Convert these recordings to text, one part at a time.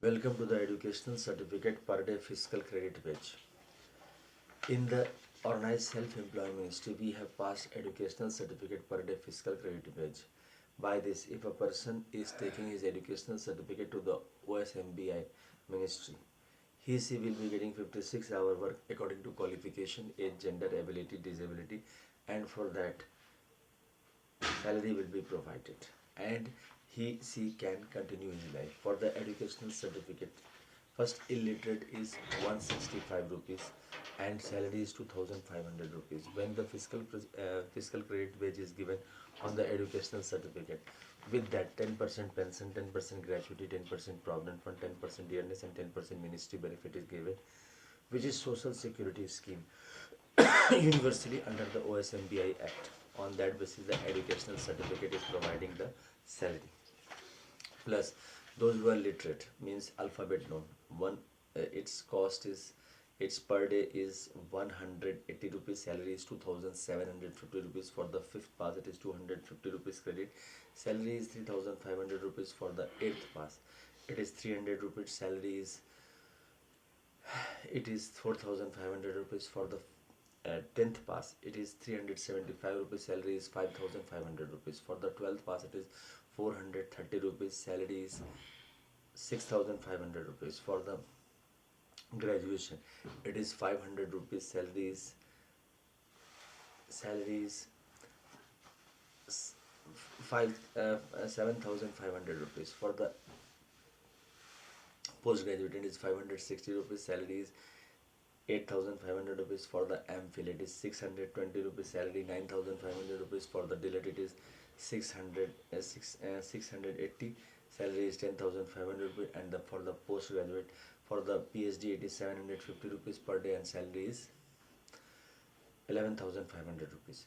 Welcome to the Educational Certificate Per Day Fiscal Credit Page. In the organized self-employed ministry, we have passed Educational Certificate Per Day Fiscal Credit Page. By this, if a person is taking his educational certificate to the OSMBI ministry, he will be getting 56-hour work according to qualification, age, gender, ability, disability, and for that salary will be provided, and he can continue his life. For the educational certificate, first illiterate is 165 rupees and salary is 2500 rupees. When the fiscal credit wage is given on the educational certificate, with that 10% pension, 10% gratuity, 10% provident fund, 10% dearness, and 10% ministry benefit is given, which is social security scheme universally under the OSMBI Act. On that basis, the educational certificate is providing the salary. Plus, those who are literate, means alphabet known, one its cost is, its per day is 180 rupees. Salary is 2750 rupees. For the fifth pass, it is 250 rupees credit. Salary is 3500 rupees. For the eighth pass, it is 300 rupees. Salary is, it is 4500 rupees. For the 10th pass, it is 375 rupees. Salary is 5500 rupees. For the 12th pass, it is 430 rupees. Salary is 6500 rupees. For the graduation, it is 500 rupees. Salary is 7500 rupees. For the postgraduate, it is 560 rupees. Salary is 8500 rupees. For the MPhil, it is 620 rupees. Salary 9500 rupees. For the DLED, it is 680. Salary is 10500 rupees. And for the postgraduate, for the PhD, it is 750 rupees per day and salary is 11500 rupees.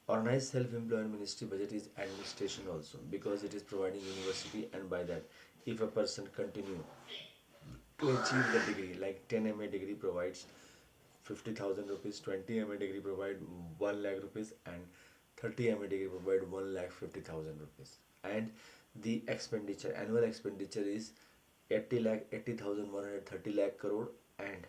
Organized self-employed ministry budget is administration also, because it is providing university, and by that, if a person continue to achieve the degree, like 10 MA degree provides 50,000 rupees, 20 MA degree provide 1 lakh rupees, and 30 MA degree provide 1 lakh 50,000 rupees. And the expenditure, annual expenditure is 80 lakh 80,130 lakh crore, and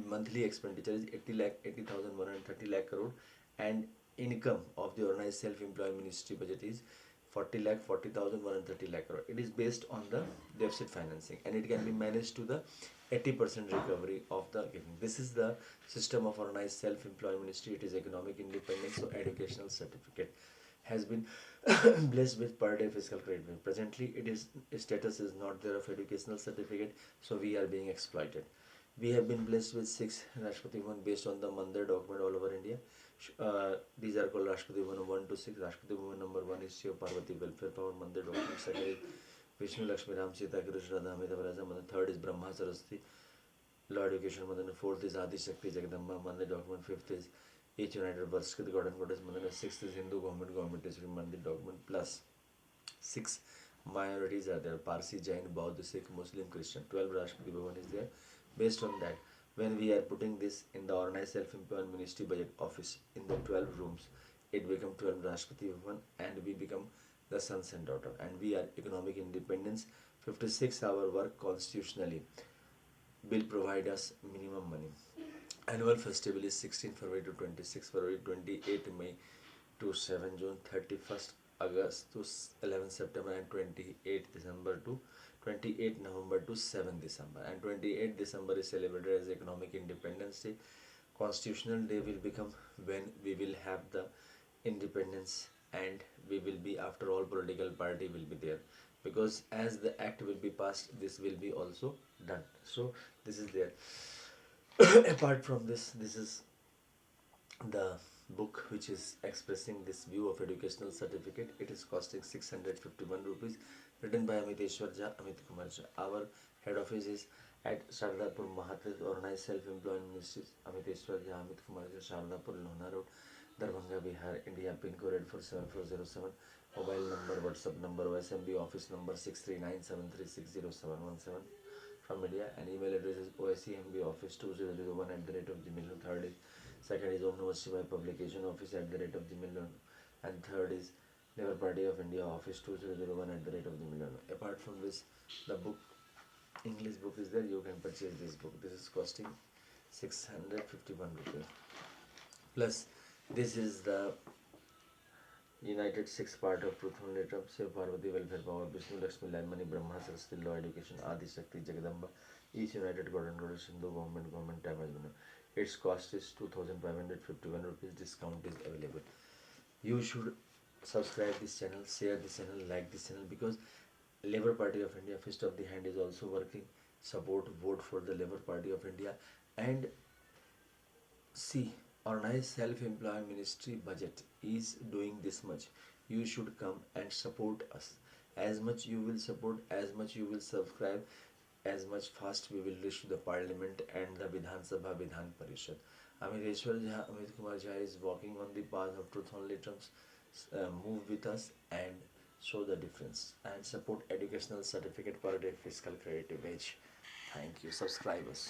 monthly expenditure is 80 lakh 80,130 lakh crore, and income of the organized self-employed ministry budget is 40 lakh 40,130 lakh crore. It is based on the deficit financing, and it can be managed to the 80% recovery of the giving. This is the system of organized self-employed ministry. It is economic independence. So educational certificate has been blessed with per day fiscal credit. Presently, it is status is not there of educational certificate, so we are being exploited. We have been blessed with 6 Rashtrapati Bhavan based on the Mandir document all over India. These are called Rashtrapati Bhavan 1 to 6. Rashtrapati Bhavan number 1 is Shiv Parvati Welfare Power Mandir document. Second is Vishnu Lakshmi Ram Sita Krishna Radha Amitabh Raja Mandir. Third is Brahma Saraswati Law Education Mandir. Fourth is Adi Shakti Jagadamba Mandir document. Fifth is each United Verskrit God and Goddess Mandir. Sixth is Hindu Government District Mandir document. Plus 6 minorities are there: Parsi, Jain, Bauddha, Sikh, Muslim, Christian. 12 Rashtrapati Bhavan is there. Based on that, when we are putting this in the organized self-employed ministry budget office in the 12 rooms, it become 12 Rashtrapati Bhavan, and we become the sons and daughter, and we are economic independence. 56-hour work constitutionally will provide us minimum money. Annual festival is 16 February to 26 February, 28 May to 7 June, 31st August to 11 September, and 28 December to 28 November to 7 December. And 28 December is celebrated as Economic Independence Day. Constitutional Day will become when we will have the independence, and we will be, after all political party will be there, because as the act will be passed, this will be also done. So this is there. Apart from this is the book which is expressing this view of educational certificate. It is costing 651 rupees, written by Amiteshwar Jha, Amit Kumar Jha. Our head office is at Shardapur Mahathir Organized Self-Employed Ministries, Amiteshwar Jha, Amit Kumar Jha, Shardapur Lohna Road, Darbhanga, Bihar, India. Pin code 8474007. Mobile number, WhatsApp number, OSMB office number 63973607117 from India, and email address is osemboffice2001 Third is, second is Om Namah Shivaya Publication Office @gmail.com, and third is Labour Party of India Office 2001 @gmail.com. Apart from this, the book English book is there, you can purchase this book. This is costing 651 rupees. Plus, this is the United six part of Truth and Letter, Shiv Parvati Welfare Power, Vishnu Lakshmi Line Money, Brahma Saraswati Law Education, Adi Shakti Jagadamba, each United God and Goddess Hindu Government Time has been. Its cost is 2551 rupees. Discount is available. You should subscribe this channel, share this channel, like this channel, because Labour Party of India Fist of the Hand is also working. Support, vote for the Labour Party of India, and see, organized self-employed ministry budget is doing this much. You should come and support us. As much you will support, as much you will subscribe, as much fast we will reach to the parliament and the Vidhan Sabha Vidhan Parishad. Amireshwar Jha, Amit Kumar Jha is walking on the path of truth only terms. Move with us and show the difference and support educational certificate per day fiscal creative age. Thank you. Subscribe us.